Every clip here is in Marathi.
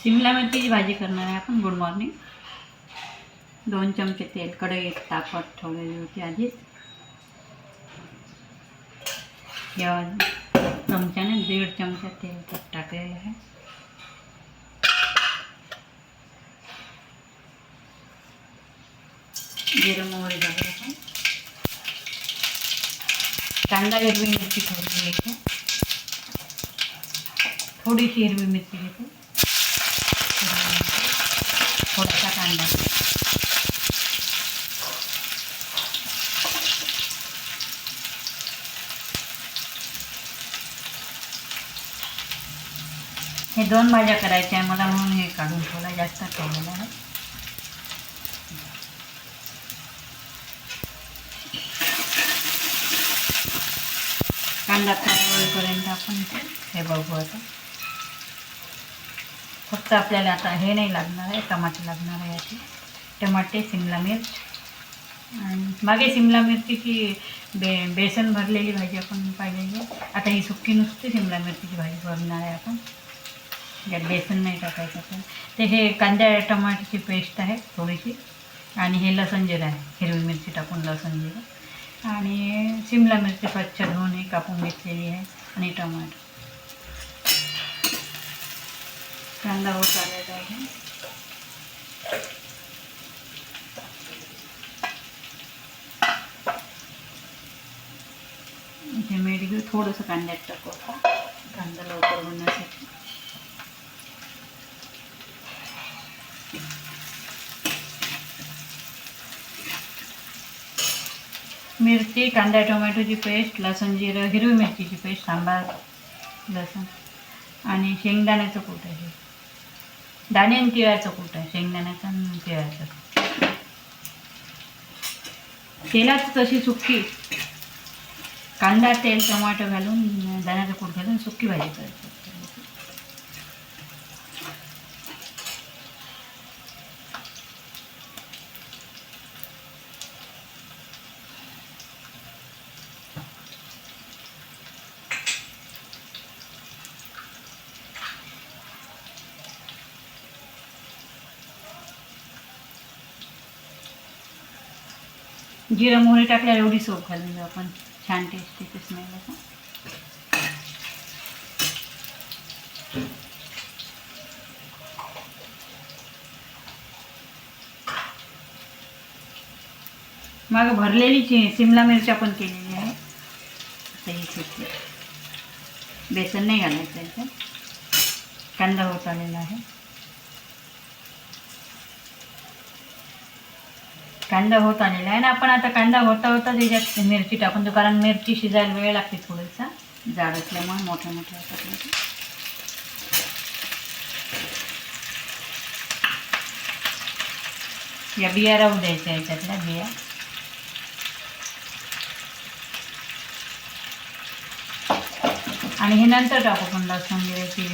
शिमला मिरचीची भाजी करणार आहे आपण. Good morning. 2 चमचे तेल कढईत तापत ठेवलेली होती आधीच. या चमच्याने 1.5 चमचा तेल त्यात टाकलेलं आहे. जिरं मोहरी घालून आपण कांदा हिरवी मिरची थोडी घ्यायची. थोडीशी हिरवी मिरची घेते, थोडासा कांदा. हे 2 भाज्या करायच्या आहे मला, म्हणून हे काढून थोडा जास्त ठेवलेला आहे. कांदा फ्राय होईपर्यंत आपण हे बघू. आता फक्त आपल्याला आता हे नाही लागणार आहे, टमाटे लागणार आहे. याची टमाटे, शिमला मिर्च आणि मागे शिमला मिरचीची बेसन भरलेली भाजी आपण पाहिलेली आहे. आता ही सुक्की नुसती शिमला मिरचीची भाजी बनणार आहे आपण. यात बेसन नाही टाकायचं आपण. ते हे कांद्या टमाट्याची पेस्ट आहे थोडीशी, आणि हे लसूण जिरं आहे. हिरवी मिरची टाकून लसूण जिरं आणि शिमला मिरची स्वच्छ धुवून हे कापून घेतलेली आहे, आणि टमाटर. कांदा होत आलेला आहे. इथे मीठ घेऊ, थोडंसं कांद्यात टाकू कांदा लवकर बनण्यासाठी. मिरची, कांदा टोमॅटोची पेस्ट, लसूण जिरं, हिरवी मिरचीची पेस्ट, सांबार लसूण आणि शेंगदाण्याचं कूट आहे. दाणे आणि तिळाचं कूट आहे. शेंगदाण्याचं आणि तिळाचं. तेलात तशी सुक्की कांदा, तेल, टोमॅटो घालून दाण्याचं कूट घालून सुक्की भाजी करायची. जिरं मोहरी टाकल्यावर एवढी सोप घालून जाऊ आपण. छान टेस्ट येते स्मेल असा. मग भरलेली शिमला मिरची आपण केलेली आहे. बेसन नाही घालायचं याच्यात. कांदा होत आलेला आहे. कांदा होत आलेला आहे ना. आपण आता कांदा होता होता त्याच्यात मिरची टाकून देऊ, कारण मिरची शिजायला वेळ लागते थोडंसा, जाड असल्यामुळे मोठ्या मोठ्या टाकल्या. या बिया राहू द्यायच्या, याच्यातल्या बिया. आणि हे नंतर टाकू पण लसूण जिऱ्याची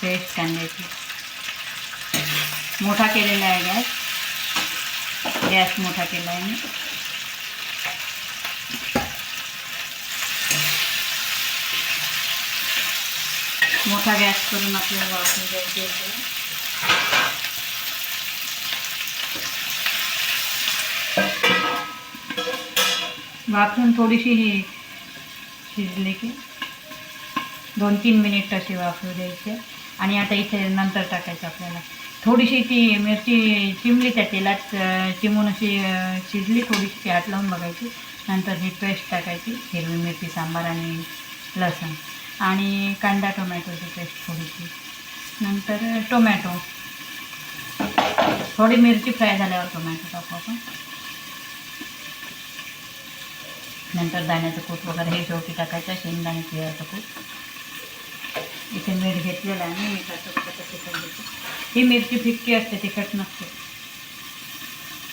पेस्ट, कांद्याची. मोठा केलेला आहे गॅस मोठा केला आहे मी. मोठा गॅस करून आपल्याला वाफवून घ्यायचे. वाफवून थोडीशी ही शिजली की 2-3 मिनिट अशी वाफवू द्यायचे. आणि आता इथे नंतर टाकायचं आपल्याला. थोडीशी ती मिरची चिमली त्या तेलात, चिमून अशी शिजली थोडीशी, ती हात लावून बघायची. नंतर ही पेस्ट टाकायची, हिरवी मिरची, सांबार आणि लसूण, आणि कांदा टोमॅटोची पेस्ट थोडीशी. नंतर टोमॅटो, थोडी मिरची फ्राय झाल्यावर टोमॅटो टाकू आपण. नंतर दाण्याचं कूट वगैरे हे शेवटी टाकायचं. शेंगदाणे, तिळाचं कूट. इथे मीठ घेतलेलं आहे. मिठाचं तिखट घेते. ही मिरची फिक्की असते, तिखट नसते,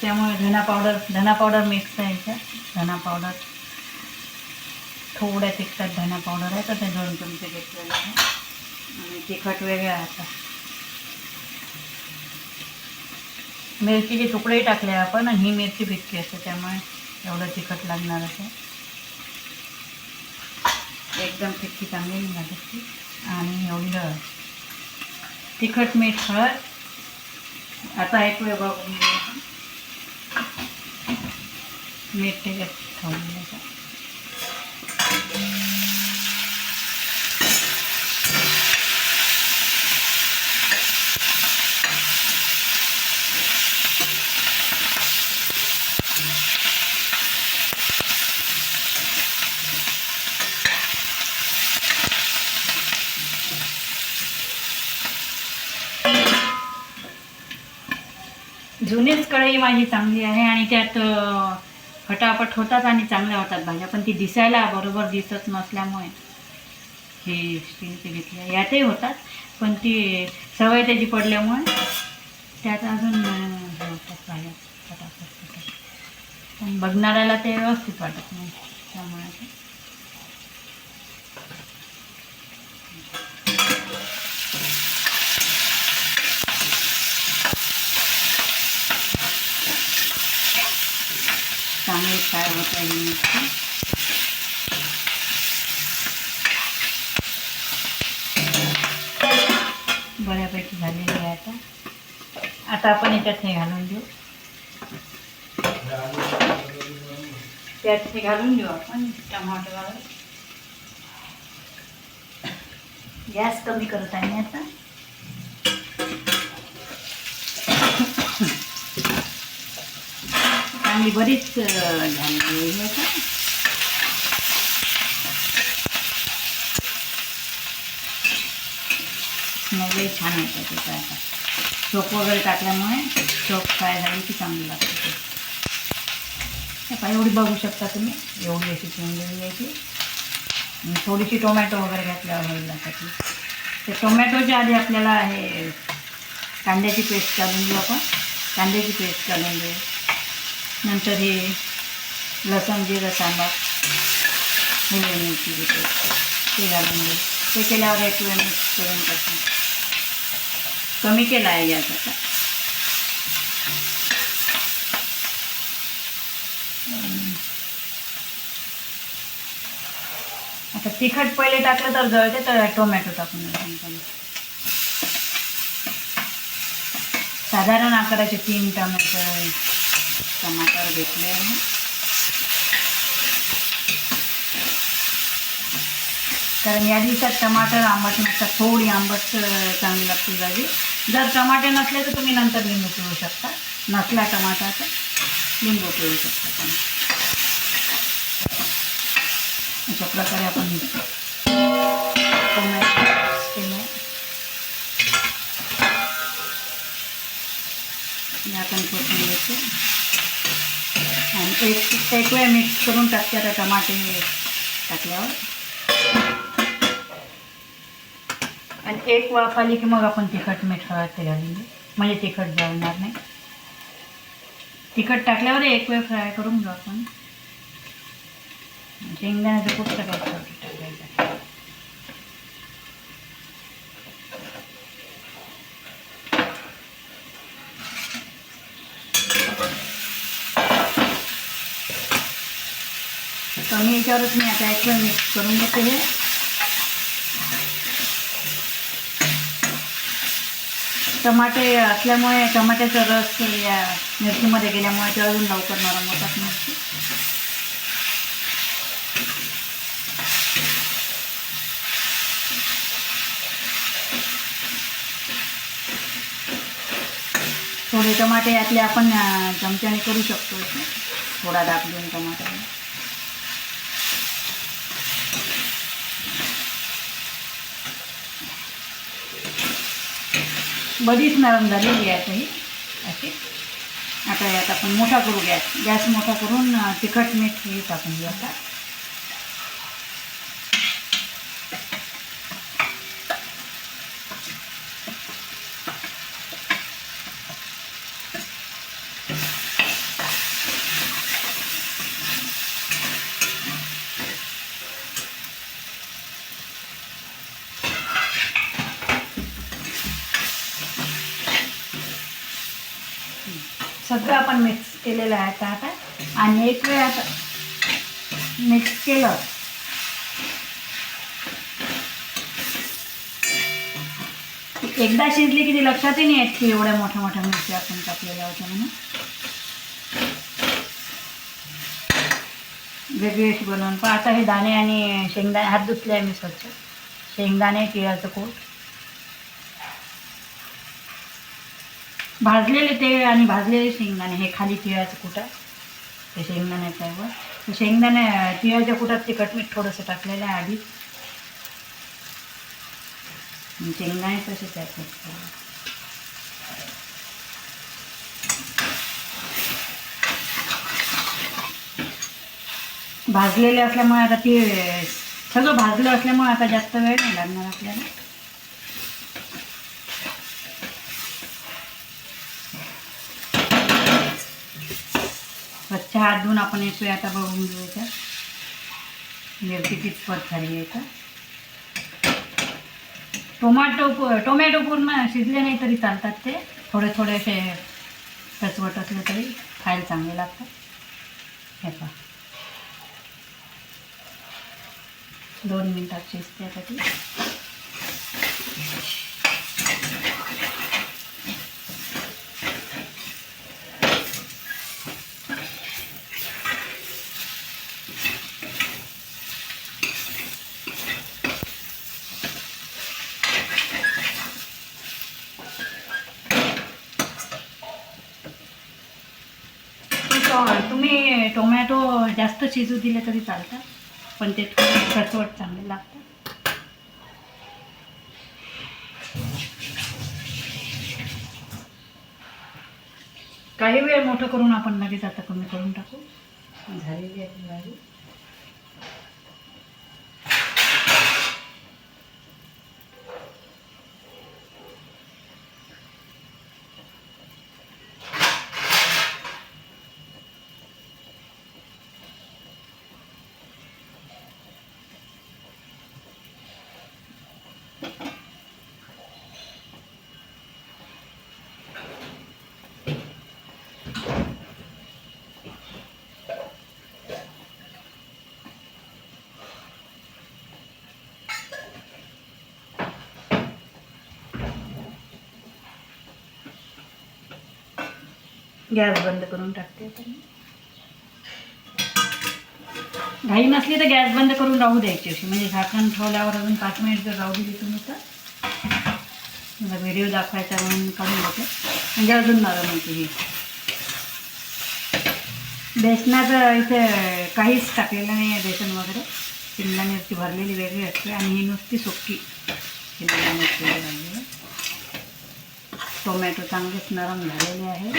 त्यामुळे धना पावडर मिक्स आहे याच्यात. धना पावडर थोड्या तिखटात धना पावडर आहे, तर ते 2 चमचे घेतलेलं आहे. आणि तिखट वेगळं आहे. आता मिरचीचे तुकडे टाकले आपण, आणि ही मिरची फिक्की असते, त्यामुळे एवढं तिखट लागणार असं. एकदम फिक्की चांगली निघाली. आणि एवढी हळद. तिखट मीठ हळद. आता एक वेळ बघून घेऊ. मीठ त्याच्यात खाऊन घ्यायचं. जुनीच कढई माझी चांगली आहे आणि त्यात फटाफट होतात आणि चांगल्या होतात भाज्या, पण ती दिसायला बरोबर दिसत नसल्यामुळे ही स्टीलची घेतली आहे. यातही होतात पण ती सवय त्याची पडल्यामुळे त्यात अजून होतात भाज्या फटाफट. पण बघणाऱ्याला ते व्यवस्थित वाटत नाही त्यामुळे चांगली फ्राय होत आहे मिरची. बऱ्यापैकी झालेली आहे. आता आपण याच्यात हे घालून देऊ. त्यात हे घालून देऊ आपण टमाटर. गॅस कमी करत आहे मी आता. चांगली बरीच झाली आहे आता. स्मेलही छान येतं त्याचा. आता चोप वगैरे टाकल्यामुळे चोप फ्राय झाली की चांगली लागते. ते एवढी बघू शकता तुम्ही, एवढी अशी चिंगलेली आहे ती. थोडीशी टोमॅटो वगैरे घातल्यावर होईल त्याची. ते टोमॅटोच्या आधी आपल्याला हे कांद्याची पेस्ट घालून देऊ आपण. कांद्याची पेस्ट घालून देऊ. नंतर हे लसूण जिरं सांबार हिरवी मिरची पेस्ट ते घालून देऊ. ते केल्यावर एक वेळ मिक्स करून टाकून. कमी केला आहे गॅस आता. आता तिखट पहिले टाकलं तर जळते, तर टोमॅटो टाकून द्यायचं. साधारण आकाराचे 3 टमाटर घेतले आहे. कारण या दिवसात टमाटर आंबट नसतात, थोडी आंबट चांगली लागते भाजी. जर टमाटे नसले तर तुम्ही नंतर लिंबू पिळू शकता. नसला टमाटा तर लिंबू पिळू शकता. अशा प्रकारे आपण टोमॅटो केलं. आपण कोथिंबीर घ्यायचं आणि एक वेळ मिक्स करून टाकते. आता टमाटे टाकल्यावर आणि एक वाफ आली की मग आपण तिखट मीठ हळद ते घालून देऊ. म्हणजे तिखट जळणार नाही. तिखट टाकल्यावर एक वेळ फ्राय करून घेऊ आपण. शेंगदाण्याचं कुठं टाकायचं टाकायचं. कमी याच्यावरच मी आता एक वेळ मिक्स करून घेते. हे टमाटे असल्यामुळे टमाट्याचा रस या मिरचीमध्ये गेल्यामुळे ते अजून लवकर नरम होतात मिरची. थोडे टमाटे यातले आपण चमच्याने करू शकतो. थोडा दाबून टमाटर बरीच नरम झालेली आहे ही अशी. आता यात आपण मोठा करू गॅस मोठा करून तिखट मीठ हे टाकून घेऊ. आता सगळं आपण मिक्स केलेलं आहे आता. आणि एक वेळ आता मिक्स केलं एकदा शिजली की ती लक्षातही नाही येत की एवढ्या मोठ्या मोठ्या मिरच्या आपण कापलेल्या होत्या म्हणून. वेगळी अशी बनवून पण आता हे दाणे आणि शेंगदाणे हात धुतले आहे मी स्वच्छ. शेंगदाणे तिळाचं कूट, भाजलेले तीळ आणि भाजलेले शेंगदाणे, हे खाली तिळाचं कूट आहे ते शेंगदाण्याचं आहे वर. तर शेंगदाणे तिळाच्या कुटात तिखट मीठ थोडंसं टाकलेलं आहे आधी. शेंगदाणे तसेच आहेत. भाजलेले असल्यामुळे आता तीळ सगळं भाजलं असल्यामुळे आता जास्त वेळ नाही लागणार आपल्याला. स्वच्छ हात धुवून आपण येतोय आता बघून घेऊया मिरची कितपत झाली आहे का. टोमॅटो पूर्ण शिजले नाही तरी चालतात, ते थोडे थोडेसे कचवट असले तरी खायला चांगले लागतात. हे पहा 2 मिनिटात शिजते आता ती. तुम्ही टोमॅटो जास्त शिजू दिले तरी चालतात, पण ते थोडे कचवट चांगले लागतात. काही वेळ मोठं करून आपण लगेच आता कमी करून टाकू. झालेली आहे भाजी. गॅस बंद करून टाकते आता. घाई नसली तर गॅस बंद करून राहू द्यायची अशी, म्हणजे झाकण ठेवल्यावर अजून 5 मिनिट जर राहू दिली तुम्ही तर. मला व्हिडिओ दाखवायचा म्हणून काढून देते, म्हणजे अजून नरम होते. ही बेसनाचं इथे काहीच टाकलेलं नाही आहे, बेसन वगैरे. शिमला मिरची भरलेली वेगळी असते आणि ही नुसती सुक्की शिमला मिरची भरलेली. टोमॅटो चांगलेच नरम झालेले आहे,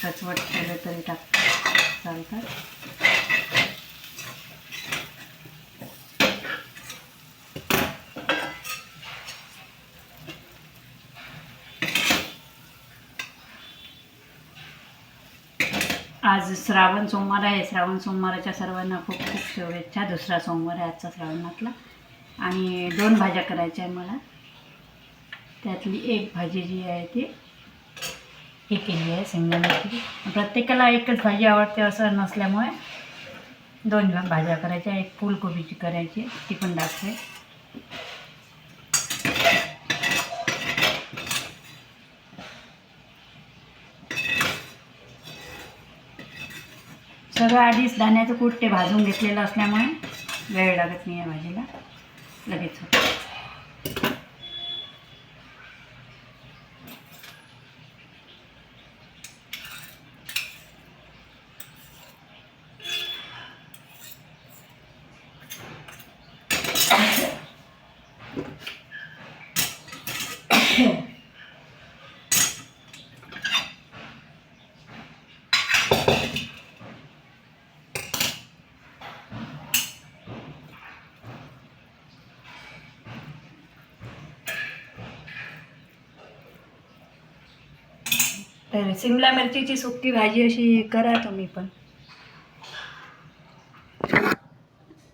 कचवट केले तरी चालतात. आज श्रावण सोमवार आहे. श्रावण सोमवाराच्या सर्वांना खूप खूप शुभेच्छा. 2रा सोमवार आहे आजचा श्रावणातला. आणि 2 भाज्या करायच्या आहे मला. त्यातली एक भाजी जी आहे ती हे केली आहे शेंगदा मिरची. प्रत्येकाला एकच भाजी आवडते असं नसल्यामुळे 2 भाज्या करायच्या. एक फुलकोबीची करायची, ती पण दाखवे. सगळं आधीच दाण्याचं कूट ते भाजून घेतलेलं असल्यामुळे वेळ लागत नाही आहे भाजीला, लगेच होतं. तर शिमला मिरचीची सुक्की भाजी अशी करा तुम्ही पण.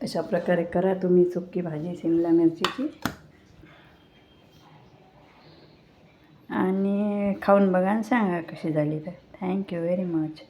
अशा प्रकारे करा तुम्ही सुक्की भाजी शिमला मिरचीची, आणि खाऊन बघा आणि सांगा कशी झाली तर. Thank you very much.